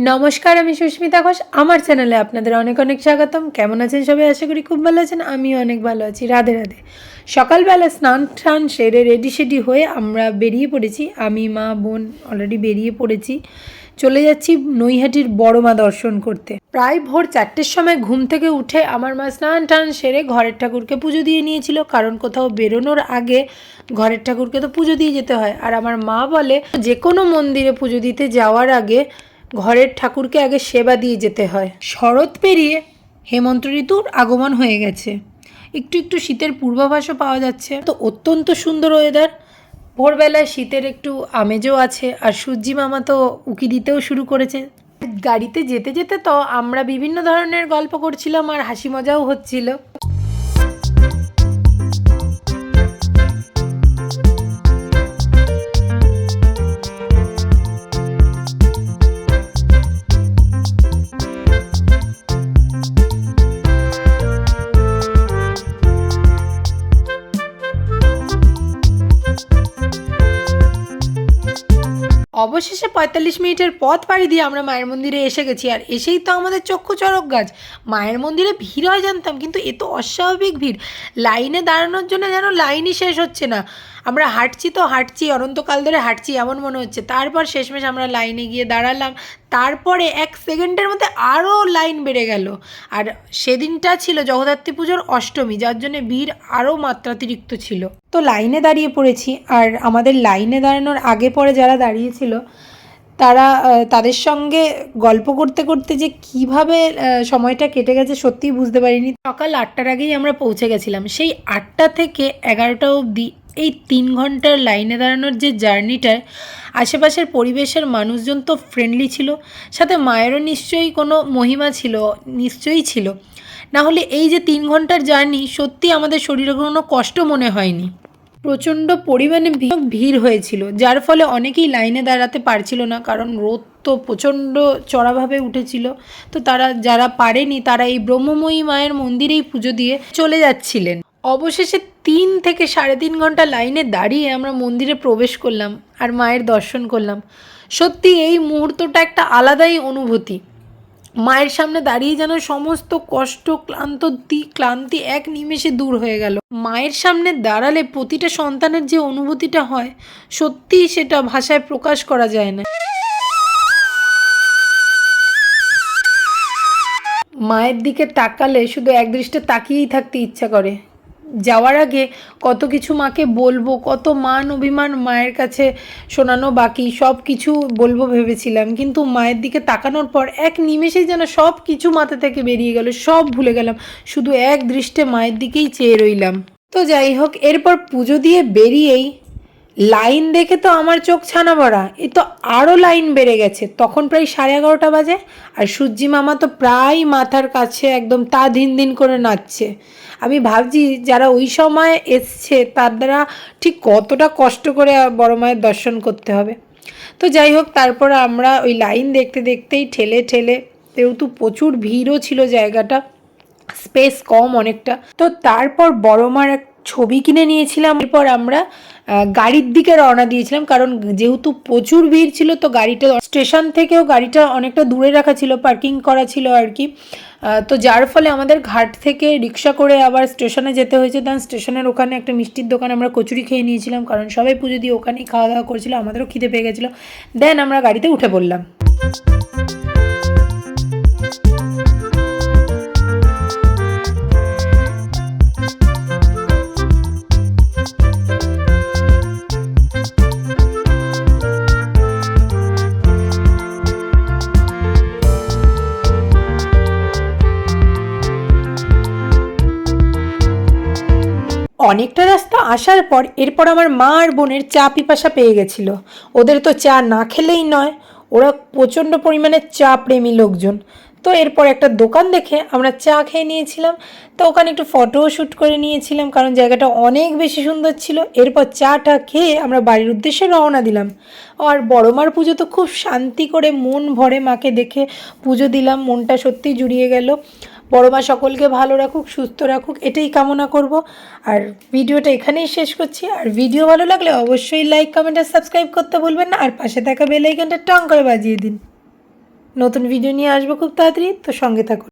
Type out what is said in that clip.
নমস্কার, আমি সুস্মিতা ঘোষ। আমার চ্যানেলে আপনাদের অনেক অনেক স্বাগতম। কেমন আছেন সবাই? আশা করি খুব ভালো আছেন। আমিও অনেক ভালো আছি। রাধে রাধে। সকালবেলা স্নান টান সেরে রেডি সেডি হয়ে আমরা বেরিয়ে পড়েছি। আমি, মা, বোন অলরেডি বেরিয়ে পড়েছি। চলে যাচ্ছি নৈহাটির বড় মা দর্শন করতে। প্রায় ভোর 4টের সময় ঘুম থেকে উঠে আমার মা স্নান টান সেরে ঘরের ঠাকুরকে পুজো দিয়ে নিয়েছিল, কারণ কোথাও বেরোনোর আগে ঘরের ঠাকুরকে তো পুজো দিয়ে যেতে হয়। আর আমার মা বলে যে কোনো মন্দিরে পুজো দিতে যাওয়ার আগে ঘরের ঠাকুরকে আগে সেবা দিয়ে যেতে হয়। শরৎ পেরিয়ে হেমন্ত ঋতুর আগমন হয়ে গেছে, একটু একটু শীতের পূর্বাভাসও পাওয়া যাচ্ছে। তো অত্যন্ত সুন্দর ওয়েদার। ভোরবেলায় শীতের একটু আমেজও আছে, আর সূর্যি মামা তো উকি দিতেও শুরু করেছে। গাড়িতে যেতে যেতে তো আমরা বিভিন্ন ধরনের গল্প করছিলাম আর হাসি মজাও হচ্ছিল। অবশেষে 45 মিনিটের পথ পাড়ি দিয়ে আমরা মায়ের মন্দিরে এসে গেছি। আর এসেই তো আমাদের চক্ষু চড়ক গাছ। মায়ের মন্দিরে ভিড় হয় জানতাম, কিন্তু এ তো অস্বাভাবিক ভিড়। লাইনে দাঁড়ানোর জন্য যেন লাইনই শেষ হচ্ছে না। আমরা হাঁটছি তো হাঁটছি, অনন্তকাল ধরে হাঁটছি এমন মনে হচ্ছে। তারপর শেষমেশ আমরা লাইনে গিয়ে দাঁড়ালাম। তারপরে 1 সেকেন্ডের মধ্যে আরও লাইন বেড়ে গেল। আর সেদিনটা ছিল জগদ্ধাত্রী পুজোর অষ্টমী, যার জন্য ভিড় আরও মাত্রাতিরিক্ত ছিল। তো লাইনে দাঁড়িয়ে পড়েছি। আর আমাদের লাইনে দাঁড়ানোর আগে পরে যারা দাঁড়িয়েছিল তারা তাদের সঙ্গে গল্প করতে করতে যে কিভাবে সময়টা কেটে গেছে সত্যিই বুঝতে পারিনি। সকাল 8টার আগেই আমরা পৌঁছে গেছিলাম। সেই 8টা থেকে 11টা অবধি এই 3 ঘন্টার লাইনে দাঁড়ানোর যে জার্নিটায় আশেপাশের পরিবেশের মানুষজন তো ফ্রেন্ডলি ছিল, সাথে মায়েরও নিশ্চয়ই কোনো মহিমা ছিল, নিশ্চয়ই ছিল। না হলে এই যে 3 ঘন্টার জার্নি, সত্যি আমাদের শরীরে কোনো কষ্ট মনে হয়নি। প্রচণ্ড পরিমাণে ভিড় হয়েছিল, যার ফলে অনেকেই লাইনে দাঁড়াতে পারছিল না, কারণ রোদ তো প্রচণ্ড চড়াভাবে উঠেছিল। তো তারা যারা পারেনি তারা এই ব্রহ্মময়ী মায়ের মন্দিরেই পুজো দিয়ে চলে যাচ্ছিলেন। অবশেষে 3 থেকে 3.5 ঘন্টা লাইনে দাঁড়িয়ে আমরা মন্দিরে প্রবেশ করলাম আর মায়ের দর্শন করলাম। সত্যি এই মুহূর্তটা একটা আলাদাই অনুভূতি। মায়ের সামনে দাঁড়িয়ে যেন সমস্ত কষ্ট ক্লান্তি এক নিমেষে দূর হয়ে গেল। মায়ের সামনে দাঁড়ালে প্রতিটা সন্তানের যে অনুভূতিটা হয়, সত্যিই সেটা ভাষায় প্রকাশ করা যায় না। মায়ের দিকে তাকালে শুধু একদৃষ্টে তাকিয়েই থাকতে ইচ্ছা করে। যাওয়ার আগে কত কিছু মাকে বলবো, কত মান অভিমান মায়ের কাছে শোনানো বাকি, সব কিছু বলবো ভেবেছিলাম। কিন্তু মায়ের দিকে তাকানোর পর এক নিমেষেই যেন সব কিছু মাথা থেকে বেরিয়ে গেল, সব ভুলে গেলাম। শুধু এক দৃষ্টে মায়ের দিকেই চেয়ে রইলাম। তো যাই হোক, এরপর পুজো দিয়ে বেরিয়েই লাইন দেখে তো আমার চোখ ছানা বড়া। এ তো আরও লাইন বেড়ে গেছে। তখন প্রায় 11:30 বাজে, আর সূর্যি মামা তো প্রায় মাথার কাছে একদম তা দিন দিন করে নাচছে। আমি ভাবছি যারা ওই সময় এসছে তারা ঠিক কতটা কষ্ট করে বড় মায়ের দর্শন করতে হবে। তো যাই হোক, তারপর আমরা ওই লাইন দেখতে দেখতেই ঠেলে ঠেলে, যেহেতু প্রচুর ভিড়ও ছিল, জায়গাটা স্পেস কম অনেকটা, তো তারপর বড় মার এক ছবি কিনে নিয়েছিলাম। এরপর আমরা গাড়ির দিকে রওনা দিয়েছিলাম, কারণ যেহেতু প্রচুর ভিড় ছিল তো গাড়িটা স্টেশন থেকেও গাড়িটা অনেকটা দূরে রাখা ছিল, পার্কিং করা ছিল আর কি। তো যার ফলে আমাদের ঘাট থেকে রিক্সা করে আবার স্টেশনে যেতে হয়েছে। দেন স্টেশনের ওখানে একটা মিষ্টির দোকানে আমরা কচুরি খেয়ে নিয়েছিলাম, কারণ সবাই পুজো দিয়ে ওখানেই খাওয়া দাওয়া করেছিল, আমাদেরও খিদে পেয়ে গেছিলো। দেন আমরা গাড়িতে উঠে পড়লাম। অনেকটা রাস্তা আসার পর এরপর আমার মা আর বোনের চা পিপাসা পেয়ে গেছিলো। ওদের তো চা না খেলেই নয়, ওরা প্রচণ্ড পরিমাণে চা প্রেমী লোকজন। তো এরপর একটা দোকান দেখে আমরা চা খেয়ে নিয়েছিলাম। তো ওখানে একটু ফটোও শ্যুট করে নিয়েছিলাম, কারণ জায়গাটা অনেক বেশি সুন্দর ছিল। এরপর চাটা খেয়ে আমরা বাড়ির উদ্দেশ্যে রওনা দিলাম। আর বড় মার পুজো তো খুব শান্তি করে মন ভরে মাকে দেখে পুজো দিলাম, মনটা সত্যি জুড়িয়ে গেল। বড় মা সকলকে ভালো রাখুক, সুস্থ রাখুক, এটাই কামনা করব। আর ভিডিওটা এখানেই শেষ করছি। আর ভিডিও ভালো লাগলে অবশ্যই লাইক, কমেন্ট আর সাবস্ক্রাইব করতে ভুলবেন না। আর পাশে থাকা বেল আইকনটা টং করে বাজিয়ে দিন। নতুন ভিডিও নিয়ে আসবো খুব তাড়াতাড়ি, তো সঙ্গে থাকুন।